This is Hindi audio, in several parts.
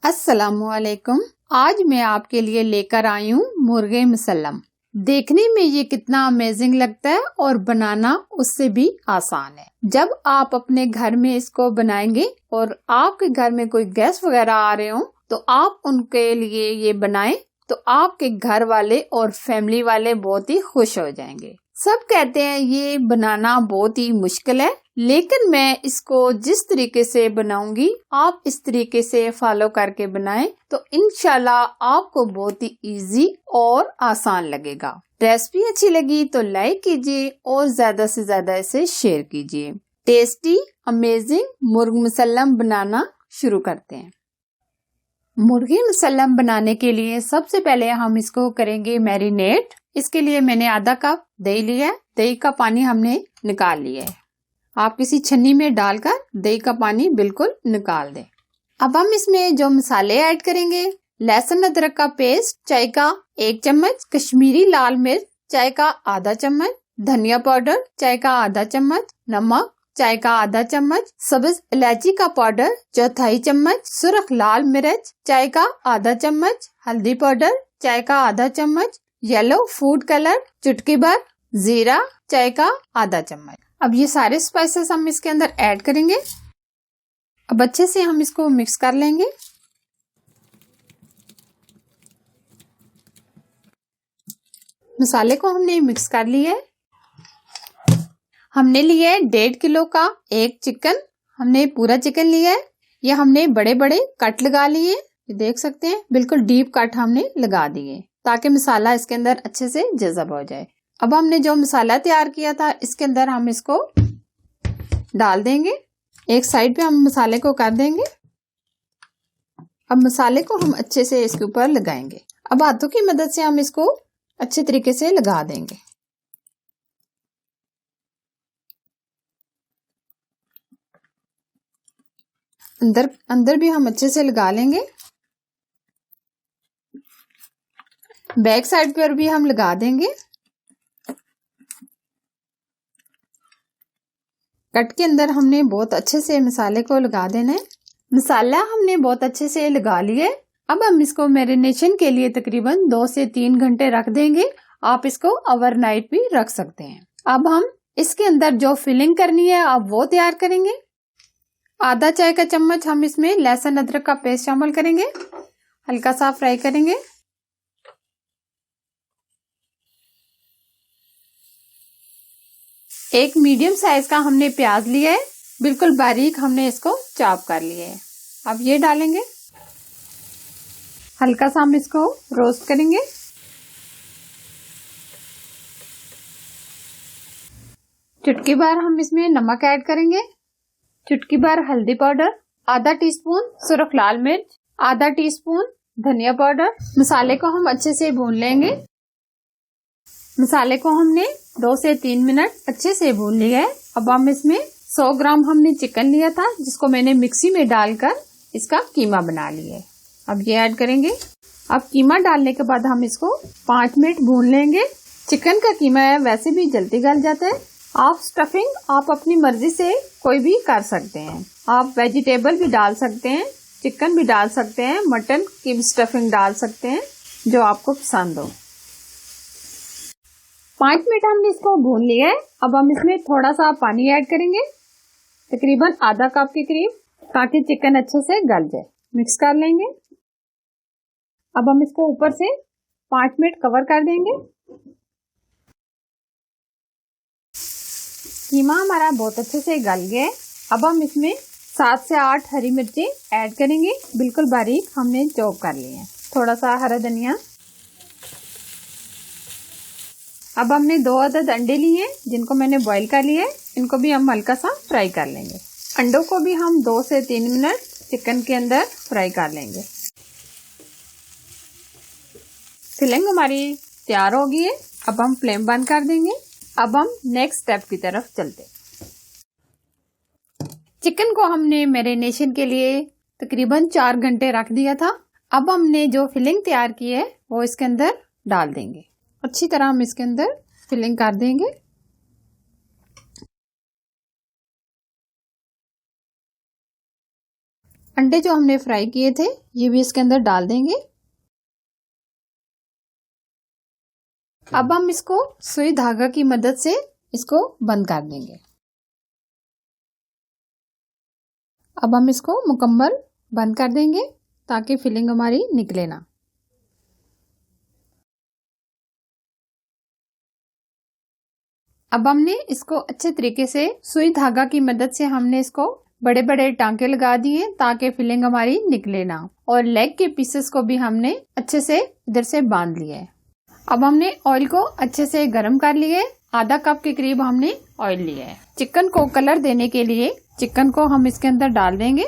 अस्सलामुअलैकुम। आज मैं आपके लिए लेकर आई हूँ मुर्गे मुसल्लम। देखने में ये कितना अमेजिंग लगता है और बनाना उससे भी आसान है। जब आप अपने घर में इसको बनाएंगे और आपके घर में कोई गेस्ट वगैरह आ रहे हो तो आप उनके लिए ये बनाएं तो आपके घर वाले और फैमिली वाले बहुत ही खुश हो जाएंगे। सब कहते हैं ये बनाना बहुत ही मुश्किल है, लेकिन मैं इसको जिस तरीके से बनाऊंगी आप इस तरीके से फॉलो करके बनाएं तो इंशाल्लाह आपको बहुत ही इजी और आसान लगेगा। रेसिपी अच्छी लगी तो लाइक कीजिए और ज्यादा से ज्यादा इसे शेयर कीजिए। टेस्टी अमेजिंग मुर्ग मुसल्लम बनाना शुरू करते हैं। मुर्गी मुसल्लम बनाने के लिए सबसे पहले हम इसको करेंगे मैरिनेट। इसके लिए मैंने आधा कप दही लिया है। दही का पानी हमने निकाल लिया है। आप किसी छन्नी में डालकर दही का पानी बिल्कुल निकाल दें। अब हम इसमें जो मसाले ऐड करेंगे, लहसुन अदरक का पेस्ट चाय का 1 चम्मच, कश्मीरी लाल मिर्च चाय का आधा चम्मच, धनिया पाउडर चाय का आधा चम्मच, नमक चाय का आधा चम्मच, सब्ज इलायची का पाउडर चौथाई चम्मच, सुर्ख लाल मिर्च चाय का आधा चम्मच, हल्दी पाउडर चाय का आधा चम्मच, येलो फूड कलर चुटकी भर, जीरा चाय का आधा चम्मच। अब ये सारे स्पाइसेस हम इसके अंदर ऐड करेंगे। अब अच्छे से हम इसको मिक्स कर लेंगे। मसाले को हमने मिक्स कर लिया है। हमने लिया है 1.5 किलो का एक चिकन। हमने पूरा चिकन लिया है। ये हमने बड़े बड़े कट लगा लिए। ये देख सकते हैं बिल्कुल डीप कट हमने लगा दिए ताकि मसाला इसके अंदर अच्छे से जज़ब हो जाए। अब हमने जो मसाला तैयार किया था इसके अंदर हम इसको डाल देंगे। एक साइड पे हम मसाले को कर देंगे। अब मसाले को हम अच्छे से इसके ऊपर लगाएंगे। अब हाथों की मदद से हम इसको अच्छे तरीके से लगा देंगे। अंदर भी हम अच्छे से लगा लेंगे। बैक साइड पर भी हम लगा देंगे। कट के अंदर हमने बहुत अच्छे से मसाले को लगा देना है। मसाला हमने बहुत अच्छे से लगा लिया है। अब हम इसको मैरिनेशन के लिए तकरीबन 2 से 3 घंटे रख देंगे। आप इसको ओवरनाइट भी रख सकते हैं। अब हम इसके अंदर जो फिलिंग करनी है अब वो तैयार करेंगे। आधा चाय का चम्मच हम इसमें लहसुन अदरक का पेस्ट शामिल करेंगे। हल्का सा फ्राई करेंगे। एक मीडियम साइज का हमने प्याज लिया है। बिल्कुल बारीक हमने इसको चॉप कर लिया है। अब ये डालेंगे। हल्का सा हम इसको रोस्ट करेंगे। चुटकी भर हम इसमें नमक ऐड करेंगे। चुटकी भर हल्दी पाउडर, आधा टीस्पून सुर्ख लाल मिर्च, आधा टीस्पून धनिया पाउडर। मसाले को हम अच्छे से भून लेंगे। मसाले को हमने 2 से 3 मिनट अच्छे से भून लिया है। अब हम इसमें 100 ग्राम हमने चिकन लिया था जिसको मैंने मिक्सी में डालकर इसका कीमा बना लिया है। अब ये ऐड करेंगे। अब कीमा डालने के बाद हम इसको 5 मिनट भून लेंगे। चिकन का कीमा है वैसे भी जल्दी गल जाता है। आप स्टफिंग आप अपनी मर्जी से कोई भी कर सकते हैं। आप वेजिटेबल भी डाल सकते हैं, चिकन भी डाल सकते हैं, मटन की भी स्टफिंग डाल सकते हैं, जो आपको पसंद हो। 5 मिनट हमने इसको भून लिया है। अब हम इसमें थोड़ा सा पानी ऐड करेंगे, तकरीबन आधा कप के करीब, ताकि चिकन अच्छे से गल जाए। मिक्स कर लेंगे। अब हम इसको ऊपर से 5 मिनट कवर कर देंगे। कीमा हमारा बहुत अच्छे से गल गया है। अब हम इसमें 7 से 8 हरी मिर्चें ऐड करेंगे। बिल्कुल बारीक हमने चॉप कर लिए हैं। थोड़ा सा हरा धनिया। अब हमने 2 अदद अंडे लिए हैं जिनको मैंने बॉईल कर लिया है। इनको भी हम हल्का सा फ्राई कर लेंगे। अंडों को भी हम 2 से 3 मिनट चिकन के अंदर फ्राई कर लेंगे। फिलिंग हमारी तैयार हो गई है। अब हम फ्लेम बंद कर देंगे। अब हम नेक्स्ट स्टेप की तरफ चलते। चिकन को हमने मैरिनेशन के लिए तकरीबन 4 घंटे रख दिया था। अब हमने जो फिलिंग तैयार की है वो इसके अंदर डाल देंगे। अच्छी तरह हम इसके अंदर फिलिंग कर देंगे। अंडे जो हमने फ्राई किए थे ये भी इसके अंदर डाल देंगे। अब हम इसको सुई धागा की मदद से इसको बंद कर देंगे। अब हम इसको मुकम्मल बंद कर देंगे ताकि फिलिंग हमारी निकले ना। अब हमने इसको अच्छे तरीके से सुई धागा की मदद से हमने इसको बड़े बड़े टांके लगा दिए ताकि फिलिंग हमारी निकले ना। और लेग के पीसेस को भी हमने अच्छे से इधर से बांध लिया है। अब हमने ऑयल को अच्छे से गर्म कर लिया है। आधा कप के करीब हमने ऑयल लिया है। चिकन को कलर देने के लिए चिकन को हम इसके अंदर डाल देंगे।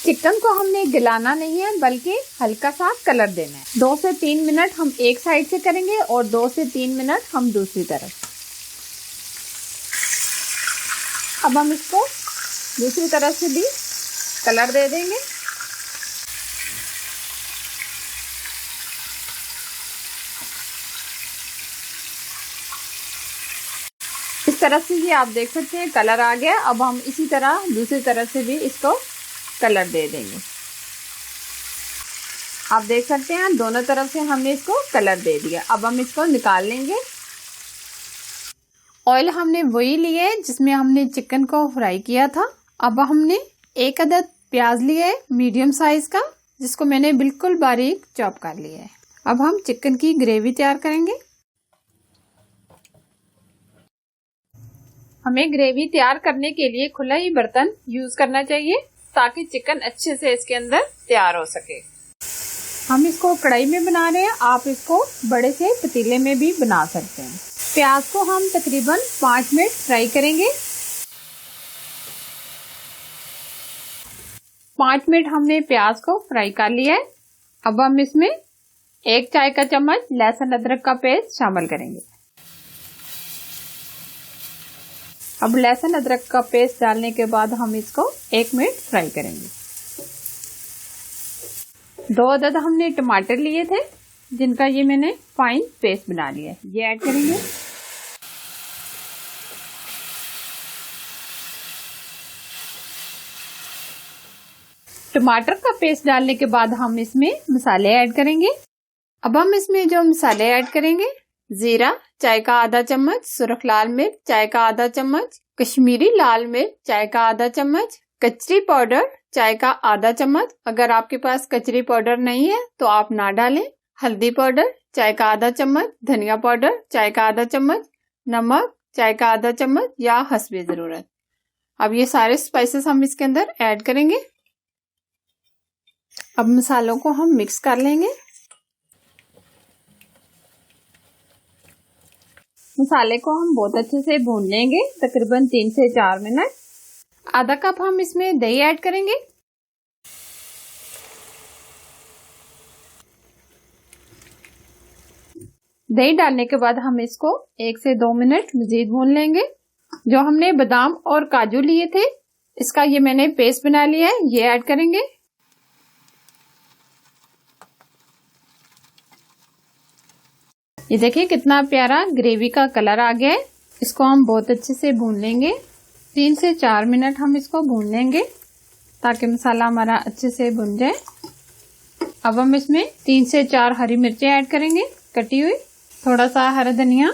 चिकन को हमने गलाना नहीं है बल्कि हल्का सा कलर देना है। 2 से 3 मिनट हम एक साइड से करेंगे और 2 से 3 मिनट हम दूसरी तरफ। अब हम इसको दूसरी तरफ से भी कलर दे देंगे। इस तरफ से ये आप देख सकते हैं कलर आ गया। अब हम इसी तरह दूसरी तरफ से भी इसको कलर दे देंगे। आप देख सकते हैं दोनों तरफ से हमने इसको कलर दे दिया। अब हम इसको निकाल लेंगे। ऑयल हमने वही लिया है जिसमें हमने चिकन को फ्राई किया था। अब हमने 1 अदद प्याज लिया है मीडियम साइज का, जिसको मैंने बिल्कुल बारीक चॉप कर लिया है। अब हम चिकन की ग्रेवी तैयार करेंगे। हमें ग्रेवी तैयार करने के लिए खुला ही बर्तन यूज करना चाहिए ताकि चिकन अच्छे से इसके अंदर तैयार हो सके। हम इसको कढ़ाई में बना रहे हैं, आप इसको बड़े से पतीले में भी बना सकते हैं। प्याज को हम तकरीबन 5 मिनट फ्राई करेंगे। 5 मिनट हमने प्याज को फ्राई कर लिया है। अब हम इसमें 1 चाय का चम्मच लहसुन अदरक का पेस्ट शामिल करेंगे। अब लहसुन अदरक का पेस्ट डालने के बाद हम इसको 1 मिनट फ्राई करेंगे। 2 अदद हमने टमाटर लिए थे जिनका ये मैंने फाइन पेस्ट बना लिया है, ये ऐड करेंगे। टमाटर का पेस्ट डालने के बाद हम इसमें मसाले ऐड करेंगे। अब हम इसमें जो मसाले ऐड करेंगे, जीरा चाय का आधा चम्मच, सुरख लाल मिर्च चाय का आधा चम्मच, कश्मीरी लाल मिर्च चाय का आधा चम्मच, कचरी पाउडर चाय का आधा चम्मच। अगर आपके पास कचरी पाउडर नहीं है तो आप ना डालें। हल्दी पाउडर चाय का आधा चम्मच, धनिया पाउडर चाय का आधा चम्मच, नमक चाय का आधा चम्मच या हस्बे जरूरत। अब ये सारे स्पाइसेस हम इसके अंदर ऐड करेंगे। अब मसालों को हम मिक्स कर लेंगे। मसाले को हम बहुत अच्छे से भून लेंगे, तकरीबन 3 से 4 मिनट। आधा कप हम इसमें दही ऐड करेंगे। दही डालने के बाद हम इसको 1 से 2 मिनट मजीद भून लेंगे। जो हमने बादाम और काजू लिए थे इसका ये मैंने पेस्ट बना लिया है, ये ऐड करेंगे। ये देखिए कितना प्यारा ग्रेवी का कलर आ गया है। इसको हम बहुत अच्छे से भून लेंगे। 3 से 4 मिनट हम इसको भून लेंगे ताकि मसाला हमारा अच्छे से भुन जाए। अब हम इसमें 3 से 4 हरी मिर्चें ऐड करेंगे कटी हुई, थोड़ा सा हरा धनिया,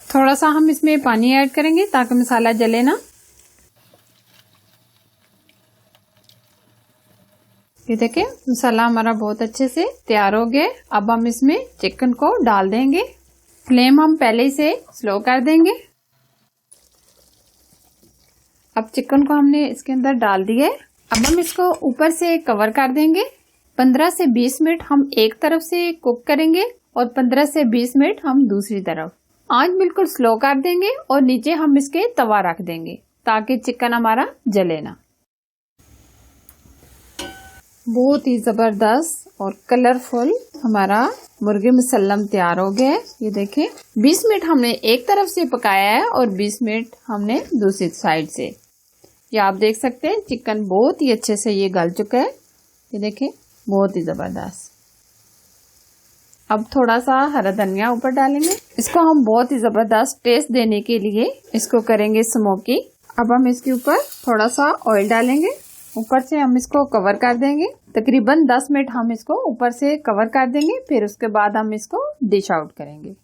थोड़ा सा हम इसमें पानी ऐड करेंगे ताकि मसाला जले ना। ये देखिए मसाला हमारा बहुत अच्छे से तैयार हो गया। अब हम इसमें चिकन को डाल देंगे। फ्लेम हम पहले ही से स्लो कर देंगे। अब चिकन को हमने इसके अंदर डाल दिया है। अब हम इसको ऊपर से कवर कर देंगे। 15 से 20 मिनट हम एक तरफ से कुक करेंगे और 15 से 20 मिनट हम दूसरी तरफ। आंच बिल्कुल स्लो कर देंगे और नीचे हम इसके तवा रख देंगे ताकि चिकन हमारा जले ना। बहुत ही जबरदस्त और कलरफुल हमारा मुर्गे मुसल्लम तैयार हो गया है। ये देखें 20 मिनट हमने एक तरफ से पकाया है और 20 मिनट हमने दूसरी साइड से। ये आप देख सकते हैं चिकन बहुत ही अच्छे से ये गल चुका है। ये देखें बहुत ही जबरदस्त। अब थोड़ा सा हरा धनिया ऊपर डालेंगे। इसको हम बहुत ही जबरदस्त टेस्ट देने के लिए इसको करेंगे स्मोकी। अब हम इसके ऊपर थोड़ा सा ऑयल डालेंगे। ऊपर से हम इसको कवर कर देंगे। तकरीबन 10 मिनट हम इसको ऊपर से कवर कर देंगे। फिर उसके बाद हम इसको डिश आउट करेंगे।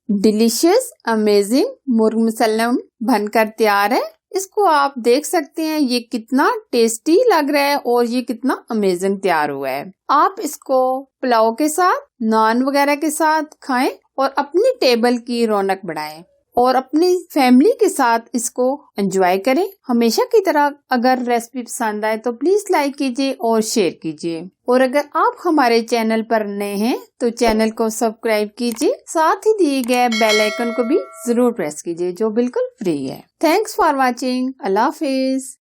डिलीशियस अमेजिंग मुर्ग मुसल्लम बनकर तैयार है। इसको आप देख सकते हैं ये कितना टेस्टी लग रहा है और ये कितना अमेजिंग तैयार हुआ है। आप इसको पुलाव के साथ, नान वगैरह के साथ खाएं और अपनी टेबल की रौनक बढ़ाएं और अपनी फैमिली के साथ इसको एंजॉय करें। हमेशा की तरह अगर रेसिपी पसंद आए तो प्लीज लाइक कीजिए और शेयर कीजिए। और अगर आप हमारे चैनल पर नए हैं तो चैनल को सब्सक्राइब कीजिए। साथ ही दिए गए बेल आइकन को भी जरूर प्रेस कीजिए जो बिल्कुल फ्री है। Thanks for watching. Allah Hafiz.